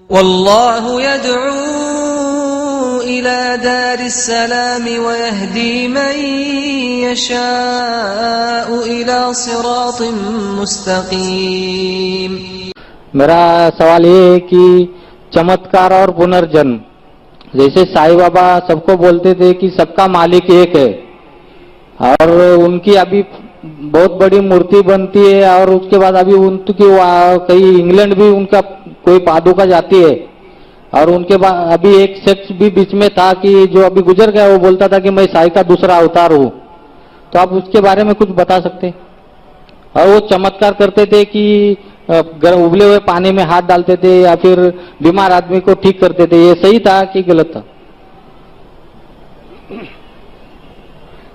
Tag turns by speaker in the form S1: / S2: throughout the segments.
S1: واللہ يدعو إلى دار السلام ويهدي من يشاء إلى صراط مستقیم.
S2: میرا سوال یہ ہے کہ چمتکار اور پنرجن، جیسے سائی بابا سب کو بولتے تھے کہ سب کا مالک ایک ہے، اور ان کی ابھی بہت بڑی مورتی بنتی ہے، اور اس کے بعد ابھی ان کی کہیں انگلینڈ بھی ان کا کوئی پادوکا جاتی ہے، اور ان کے بعد ابھی ایک شخص بھی بیچ میں تھا کہ جو ابھی گزر گیا، وہ بولتا تھا کہ میں سائی کا دوسرا اوتار ہوں. تو آپ اس کے بارے میں کچھ بتا سکتے؟ اور وہ چمتکار کرتے تھے کہ ابلے ہوئے پانی میں ہاتھ ڈالتے تھے یا پھر بیمار آدمی کو ٹھیک کرتے تھے، یہ صحیح تھا کہ غلط تھا؟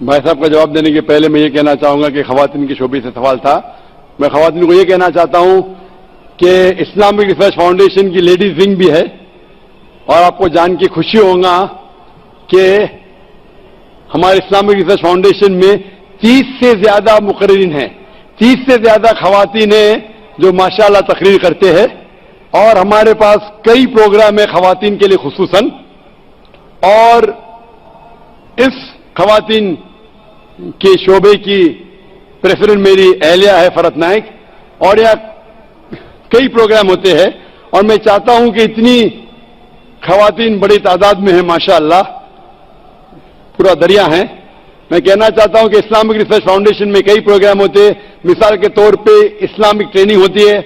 S3: بھائی صاحب کا جواب دینے کے پہلے میں یہ کہنا چاہوں گا کہ خواتین کے شعبے سے سوال تھا. میں خواتین کو یہ کہنا چاہتا ہوں کہ اسلامک ریسرچ فاؤنڈیشن کی لیڈیز ونگ بھی ہے، اور آپ کو جان کے خوشی ہوگا کہ ہمارے اسلامک ریسرچ فاؤنڈیشن میں 30 سے زیادہ مقررین ہیں، 30 سے زیادہ خواتین ہیں جو ماشاءاللہ تقریر کرتے ہیں، اور ہمارے پاس کئی پروگرام ہیں خواتین کے لیے خصوصاً. اور اس خواتین کے شعبے کی پریزیڈنٹ میری اہلیہ ہے فرت نائک، اور یہاں کئی پروگرام ہوتے ہیں، اور میں چاہتا ہوں کہ اتنی خواتین بڑی تعداد میں ہیں ماشاءاللہ، پورا دریا ہے. میں کہنا چاہتا ہوں کہ اسلامک ریسرچ فاؤنڈیشن میں کئی پروگرام ہوتے ہیں. مثال کے طور پہ اسلامک ٹریننگ ہوتی ہے،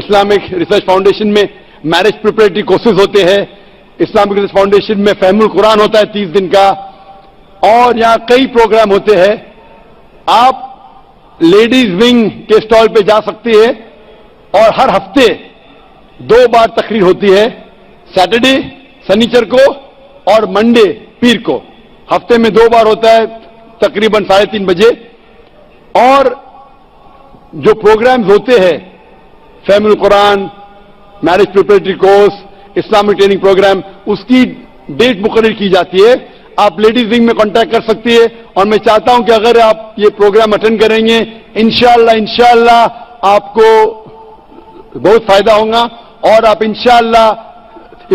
S3: اسلامک ریسرچ فاؤنڈیشن میں میرج پریپریٹری کورسز ہوتے ہیں، اسلامک ریسرچ فاؤنڈیشن میں فہم القرآن ہوتا ہے 30 دن کا، اور یہاں کئی پروگرام ہوتے ہیں. آپ لیڈیز ونگ کے اسٹال پہ جا سکتے ہیں، اور ہر ہفتے 2 بار تقریر ہوتی ہے، سیٹرڈے سنیچر کو اور منڈے پیر کو. ہفتے میں 2 بار ہوتا ہے تقریباً 3:30 بجے. اور جو پروگرامز ہوتے ہیں فہم القرآن، marriage preparatory course, Islamic training programme, اس کی ڈیٹ مقرر کی جاتی ہے. آپ لیڈیز ونگ میں کانٹیکٹ کر سکتی ہے، اور میں چاہتا ہوں کہ اگر آپ یہ پروگرام اٹینڈ کریں گے انشاءاللہ آپ کو بہت فائدہ ہوگا، اور آپ انشاءاللہ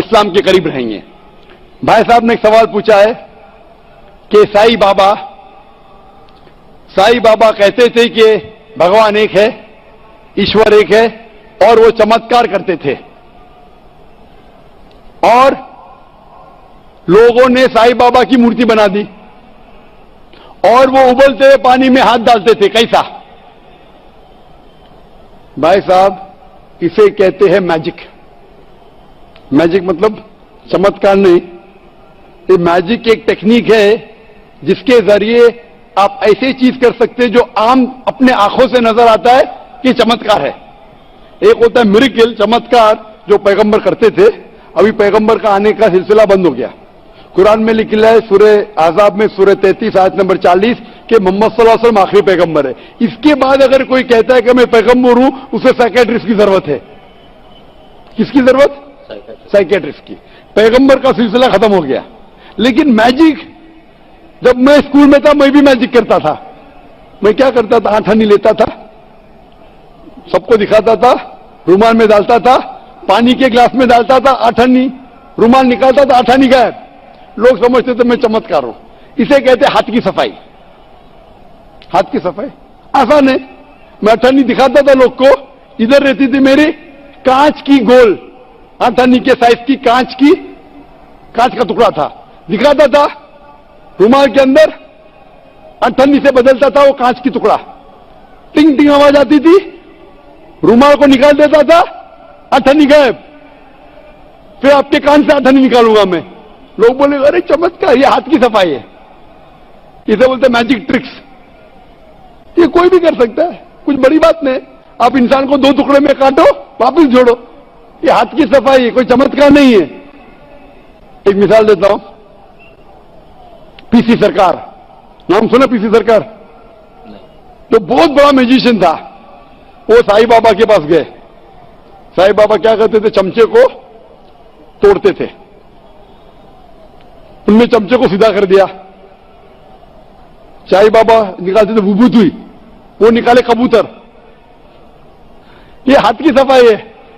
S3: اسلام کے قریب رہیں گے. بھائی صاحب نے ایک سوال پوچھا ہے کہ سائی بابا کہتے تھے کہ بھگوان ایک ہے، ایشور ایک ہے، اور وہ چمتکار کرتے تھے، اور لوگوں نے سائی بابا کی مورتی بنا دی، اور وہ ابلتے ہوئے پانی میں ہاتھ ڈالتے تھے. کیسا؟ بھائی صاحب اسے کہتے ہیں میجک. میجک مطلب چمتکار نہیں، یہ میجک ایک ٹیکنیک ہے جس کے ذریعے آپ ایسی چیز کر سکتے جو عام اپنے آنکھوں سے نظر آتا ہے کہ چمتکار ہے. ایک ہوتا ہے میریکل، چمتکار جو پیغمبر کرتے تھے، ابھی پیغمبر کا آنے کا سلسلہ بند ہو گیا. قرآن میں لکھا ہے سورہ احزاب میں سورہ 33 آیت نمبر 40 کہ محمد صلی اللہ علیہ وسلم آخری پیغمبر ہے. اس کے بعد اگر کوئی کہتا ہے کہ میں پیغمبر ہوں، اسے سائیکیٹرسٹ کی ضرورت ہے. کس کی ضرورت؟ سائیکیٹرسٹ کی. پیغمبر کا سلسلہ ختم ہو گیا. لیکن میجک، جب میں اسکول میں تھا میں بھی میجک کرتا تھا. میں کیا کرتا تھا؟ آٹھانی لیتا تھا، سب کو دکھاتا تھا، رومال میں ڈالتا تھا، پانی کے گلاس میں ڈالتا تھا، آٹھانی، رومال نکالتا تھا، آٹھانی غائب. لوگ سمجھتے تھے میں چمتکار ہوں. اسے کہتے ہاتھ کی صفائی. ہاتھ کی صفائی آسان ہے. میں آٹھانی دکھاتا تھا لوگ کو، ادھر رہتی تھی میری کانچ کی گول آٹھانی کے سائز کی کانچ کا ٹکڑا تھا، دکھاتا تھا، رومال کے اندر آٹھانی سے بدلتا تھا وہ کانچ کی ٹکڑا، ٹنگ ٹنگ آواز آتی تھی، رومال کو نکال دیتا تھا، آٹھانی غائب. پھر آپ کے کان سے آٹھانی نکالوں گا میں. لوگ بولے ارے چمتکار، یہ ہاتھ کی صفائی ہے. اسے بولتے میجک ٹرکس. یہ کوئی بھی کر سکتا ہے، کچھ بڑی بات نہیں. آپ انسان کو 2 ٹکڑے میں کاٹو واپس جوڑو، یہ ہاتھ کی صفائی ہے، کوئی چمتکار نہیں ہے. ایک مثال دیتا ہوں. پی سی سرکار، نام سنا پی سی سرکار؟ جو بہت بڑا میوزیشین تھا، وہ سائی بابا کے پاس گئے. سائی بابا کیا کرتے تھے؟ چمچے کو توڑتے تھے، ان نے چمچے کو سیدھا کر دیا. سائی بابا نکالتے تھے ببوت ہوئی، وہ نکالے کبوتر. یہ ہاتھ کی صفائی ہے.